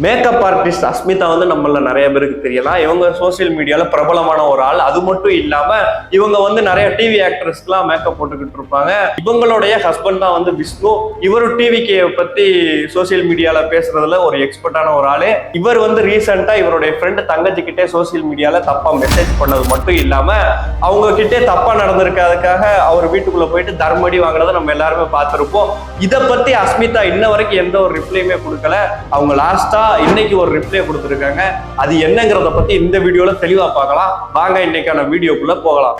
Makeup artist Asmita வந்து நம்மள நிறைய பேருக்கு தெரியலாம். இவங்க சோசியல் மீடியால பிரபலமான ஒரு ஆள். அது மட்டும் இல்லாம இவங்க வந்து நிறைய டிவி ஆக்டர்ஸ்க்குலாம் மேக்கப் போட்டுக்கிட்டு இருப்பாங்க. இவங்களுடைய ஹஸ்பண்ட் தான் வந்து விஷ்ணு. இவரு டிவிக்கு பத்தி சோசியல் மீடியால பேசுறதுல ஒரு எக்ஸ்பர்ட்டான ஒரு ஆளு. இவர் வந்து ரீசெண்டா இவருடைய ஃப்ரெண்ட் தங்கச்சி கிட்டே சோசியல் மீடியால தப்பா மெசேஜ் பண்ணது மட்டும் இல்லாம அவங்க கிட்டே தப்பா நடந்திருக்கிறதுக்காக அவர் வீட்டுக்குள்ள போயிட்டு தர்மடி வாங்குறத நம்ம எல்லாருமே பார்த்திருப்போம். இதை பத்தி அஸ்மிதா இன்ன வரைக்கும் எந்த ஒரு ரிப்ளையுமே கொடுக்கல. அவங்க லாஸ்டா இன்னைக்கு ஒரு ரிப்ளை கொடுத்திருக்காங்க. அது என்னங்கறத பத்தி இந்த வீடியோல தெளிவா பார்க்கலாம். வாங்க இன்னைக்கான வீடியோக்குள்ள போகலாம்.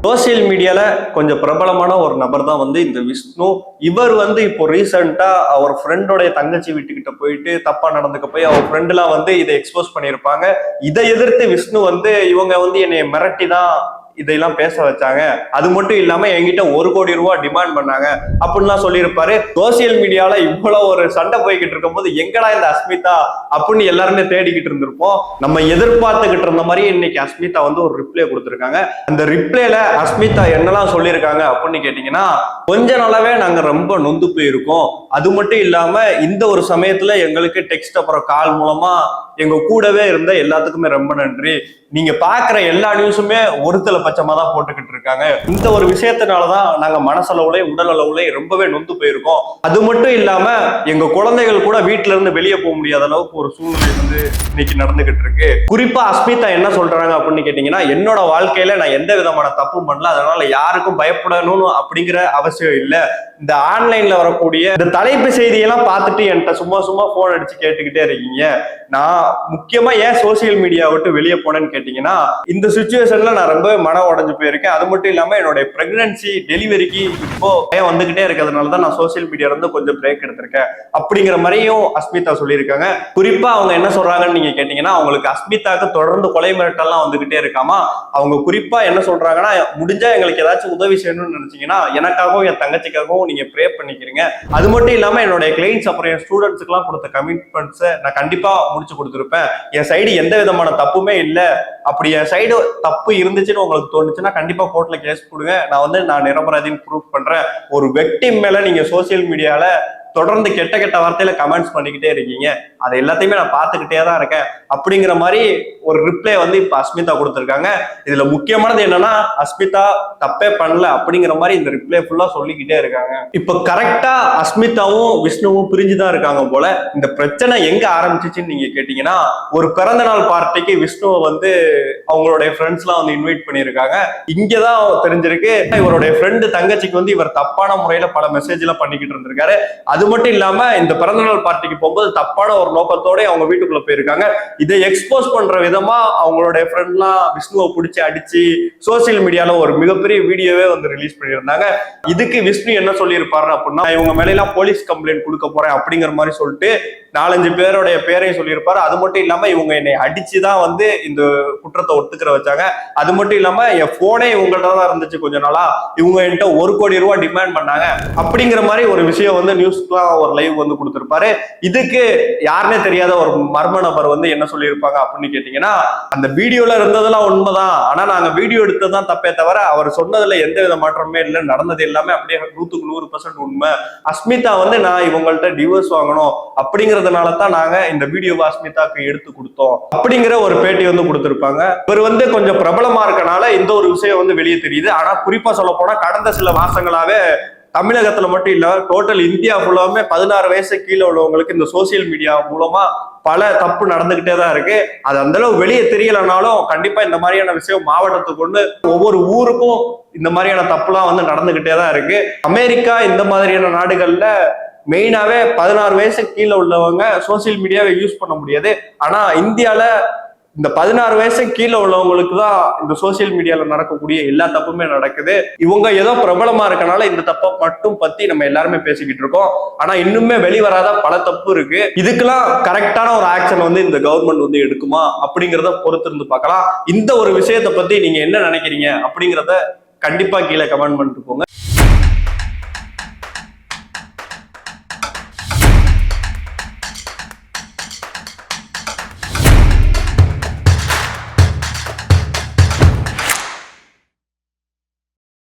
சோசியல் மீடியால கொஞ்சம் பிரபலமான ஒரு நபர் தான் வந்து இந்த விஷ்ணு. இவர் வந்து இப்போ ரீசெண்டா அவர் ஃப்ரெண்டோடைய தங்கச்சி வீட்டுக்கிட்ட போயிட்டு தப்பா நடந்துக்க போய் அவர் ஃப்ரெண்ட்லாம் வந்து இதை எக்ஸ்போஸ் பண்ணியிருப்பாங்க. இதை எதிர்த்து விஷ்ணு வந்து இவங்க வந்து என்னை மிரட்டி தான் இதெல்லாம் பேச வச்சாங்க, அது மட்டும் இல்லாம என்கிட்ட 1 கோடி ரூபாய் டிமாண்ட் பண்ணாங்க அப்படின்லாம் சொல்லியிருப்பாரு. சோசியல் மீடியால இவ்வளவு ஒரு சண்டை போய்கிட்டு இருக்கும் போது எங்கடா இந்த அஸ்மிதா அப்படின்னு எல்லாருமே தேடிக்கிட்டு இருந்திருப்போம். நம்ம எதிர்பார்த்துக்கிட்டு இருந்த மாதிரி இன்னைக்கு அஸ்மிதா வந்து ஒரு ரிப்ளை கொடுத்திருக்காங்க. அந்த ரிப்ளைல அஸ்மிதா என்னெல்லாம் சொல்லியிருக்காங்க அப்படின்னு கேட்டீங்கன்னா, கொஞ்ச நாளாவே நாங்க ரொம்ப நொந்து போயிருக்கோம். அது மட்டும் இல்லாம இந்த ஒரு சமயத்துல எங்களுக்கு டெக்ஸ்ட் அப்புறம் கால் மூலமா எங்க கூடவே இருந்த எல்லாத்துக்குமே ரொம்ப நன்றி. நீங்க பாக்குற எல்லா நியூஸுமே ஒருத்தல பட்சமா தான் போட்டுக்கிட்டு இருக்காங்க. இந்த ஒரு விஷயத்தினாலதான் நாங்க மனசளவுல உடல் அளவுல ரொம்பவே நொந்து போயிருக்கோம். அது மட்டும் இல்லாம எங்க குழந்தைகள் கூட வீட்டுல இருந்து வெளியே போக முடியாத அளவுக்கு ஒரு சூழ்நிலை வந்து இன்னைக்கு நடந்துகிட்டு இருக்கு. குறிப்பா அஸ்மிதா என்ன சொல்றாங்க அப்படின்னு கேட்டீங்கன்னா, என்னோட வாழ்க்கையில நான் எந்த விதமான தப்பும் பண்ணல, அதனால யாருக்கும் பயப்படணும்னு அப்படிங்கிற அவசியம் இல்லை. இந்த ஆன்லைன்ல வரக்கூடிய இந்த தலைப்பு செய்தியெல்லாம் பார்த்துட்டு என்கிட்ட சும்மா போன் அடிச்சு கேட்டுக்கிட்டே இருக்கீங்க. நான் முக்கியமா ஏன் சோசியல் மீடியா விட்டு வெளியே போனேன்னு கேட்டீங்கன்னா, இந்த சிச்சுவேஷன்ல நான் ரொம்பவே மனம் உடைஞ்சு போயிருக்கேன். அது மட்டும் இல்லாம என்னுடைய பிரெக்னன்சி டெலிவரிக்கு இப்போ வந்துகிட்டே இருக்கிறதுனாலதான் நான் சோசியல் மீடியால இருந்து கொஞ்சம் பிரேக் எடுத்திருக்கேன் அப்படிங்கிற மாதிரியும் அஸ்மிதா சொல்லியிருக்காங்க. குறிப்பா அவங்க என்ன சொல்றாங்கன்னு நீங்க கேட்டீங்கன்னா, அவங்களுக்கு அஸ்மிதாக்கு தொடர்ந்து கொலை மிரட்டல்லாம் வந்துகிட்டே இருக்காமா. அவங்க குறிப்பா என்ன சொல்றாங்கன்னா, முடிஞ்சா எங்களுக்கு ஏதாச்சும் உதவி செய்யணும்னு நினைச்சீங்கன்னா எனக்காகவும் என் தங்கச்சிக்காகவும் நீங்க ப்ரே பண்ணிக்கிறீங்க. அது மட்டும் இல்லாம என்னுடைய கிளைண்ட்ஸ் அப்புறம் என் ஸ்டூடெண்ட்ஸ்க்கு எல்லாம் கொடுத்த கமிட்மெண்ட்ஸை நான் கண்டிப்பா முடிச்சு கொடுத்துருப்பேன். என் சைடு எந்த விதமான தப்புமே இல்லை. அப்படி என் சைடு தப்பு இருந்துச்சுன்னு உங்களுக்கு தோணுச்சுன்னா கண்டிப்பா கோர்ட்ல கேஸ் கொடுங்க. நான் நிரபராதின்னு ப்ரூவ் பண்றேன். ஒரு விக்டிம் மேல நீங்க சோசியல் மீடியால தொடர்ந்து கெட்ட வார்த்தையில கமெண்ட்ஸ் பண்ணிக்கிட்டே இருக்கீங்க, அதை எல்லாத்தையுமே நான் பார்த்துக்கிட்டே தான் இருக்கேன் அப்படிங்கிற மாதிரி ஒரு ரிப்ளை வந்து இப்ப அஸ்மிதா கொடுத்திருக்காங்க. இதுல முக்கியமானது என்னன்னா, அஸ்மிதா தப்பே பண்ணல அப்படிங்கிற மாதிரி இந்த ரிப்ளை ஃபுல்லா சொல்லிக்கிட்டே இருக்காங்க. இப்ப கரெக்டா அஸ்மிதாவும் விஷ்ணுவும் பிரிஞ்சுதான் இருக்காங்க போல. இந்த பிரச்சனை எங்க ஆரம்பிச்சிச்சுன்னு நீங்க கேட்டீங்கன்னா, ஒரு பிறந்த நாள் பார்ட்டிக்கு விஷ்ணுவை வந்து அவங்களுடைய ஃப்ரெண்ட்ஸ் எல்லாம் வந்து இன்வைட் பண்ணியிருக்காங்க. இங்கதான் தெரிஞ்சிருக்கு இவருடைய ஃப்ரெண்டு தங்கச்சிக்கு வந்து இவர் தப்பான முறையில பல மெசேஜ் எல்லாம் பண்ணிக்கிட்டு இருந்திருக்காரு. அது மட்டும் இல்லாம இந்த பிறந்தநாள் பார்ட்டிக்கு போகும்போது தப்பான ஒரு நோக்கத்தோட அவங்க வீட்டுக்குள்ள போயிருக்காங்க. இதை எக்ஸ்போஸ் பண்ற விதமா அவங்களுடைய ஃப்ரெண்ட்லாம் விஷ்ணுவை பிடிச்சி அடிச்சு சோசியல் மீடியால ஒரு மிகப்பெரிய வீடியோவே வந்து ரிலீஸ் பண்ணியிருந்தாங்க. இதுக்கு விஷ்ணு என்ன சொல்லியிருப்பாரு அப்படின்னா, இவங்க மேல எல்லாம் போலீஸ் கம்ப்ளைண்ட் கொடுக்க போறேன் அப்படிங்கிற மாதிரி சொல்லிட்டு 4-5 பேருடைய பேரையும் சொல்லியிருப்பாரு. அது மட்டும் இல்லாம இவங்க என்னை அடிச்சுதான் வந்து இந்த குற்றத்தை ஒத்துக்கிற வச்சாங்க. அது மட்டும் இல்லாம என் போனே இவங்கள்ட்ட தான் இருந்துச்சு கொஞ்ச நாளா, இவங்க என்கிட்ட 1 கோடி ரூபாய் டிமாண்ட் பண்ணாங்க அப்படிங்கிற மாதிரி ஒரு விஷயம் வந்து நியூஸ்க்குலாம் ஒரு லைவ் வந்து கொடுத்திருப்பாரு. இதுக்கு யாருன்னே தெரியாத ஒரு மர்ம நபர் வந்து என்ன சொல்லியிருப்பாங்க அப்படின்னு கேட்டீங்கன்னா, அந்த வீடியோல இருந்ததெல்லாம் உண்மைதான், ஆனா நாங்க வீடியோ எடுத்ததுதான் தப்பே தவிர அவர் சொன்னதுல எந்த வித மாற்றமே இல்லை, நடந்தது எல்லாமே அப்படியே 100% உண்மை. அஸ்மிதா வந்து நான் இவங்கள்ட்ட டிவோர்ஸ் வாங்கணும் அப்படிங்கறதுனாலதான் நாங்க இந்த வீடியோவை அஸ்மிதாக்கு எடுத்து கொடுத்தோம் அப்படிங்கிற ஒரு பேட்டி வந்து கொடுத்திருப்பாங்க. இவர் வந்து கொஞ்சம் பிரபலமா இருக்கனால இந்த ஒரு விஷயம் வந்து வெளியே தெரியுது. ஆனா குறிப்பா சொல்ல போனா கடந்த சில மாசங்களாவே தமிழகத்துல மட்டும் இல்ல, டோட்டல் இந்தியா ஃபுல்லாமே 16 வயசு கீழே உள்ளவங்களுக்கு இந்த சோசியல் மீடியா மூலமா பல தப்பு நடந்துகிட்டே தான் இருக்கு. அது அந்த அளவு வெளியே தெரியலனாலும் கண்டிப்பா இந்த மாதிரியான விஷயம் மாவட்டத்துக்கு கொண்டு ஒவ்வொரு ஊருக்கும் இந்த மாதிரியான தப்புலாம் வந்து நடந்துகிட்டே தான் இருக்கு. அமெரிக்கா இந்த மாதிரியான நாடுகள்ல மெயினாவே 16 வயசு கீழே உள்ளவங்க சோசியல் மீடியாவை யூஸ் பண்ண முடியாது. ஆனா இந்தியால இந்த 16 வயசு கீழே உள்ளவங்களுக்கு தான் இந்த சோசியல் மீடியால நடக்கக்கூடிய எல்லா தப்புமே நடக்குது. இவங்க ஏதோ பிரபலமா இருக்கனால இந்த தப்பை மட்டும் பத்தி நம்ம எல்லாருமே பேசிக்கிட்டு இருக்கோம். ஆனா இன்னுமே வெளிவராத பல தப்பு இருக்கு. இதுக்கெல்லாம் கரெக்டான ஒரு ஆக்ஷன் வந்து இந்த கவர்மெண்ட் வந்து எடுக்குமா அப்படிங்கிறத பொறுத்து இருந்து பார்க்கலாம். இந்த ஒரு விஷயத்தை பத்தி நீங்க என்ன நினைக்கிறீங்க அப்படிங்கிறத கண்டிப்பா கீழே கமெண்ட் பண்ணிட்டு போங்க.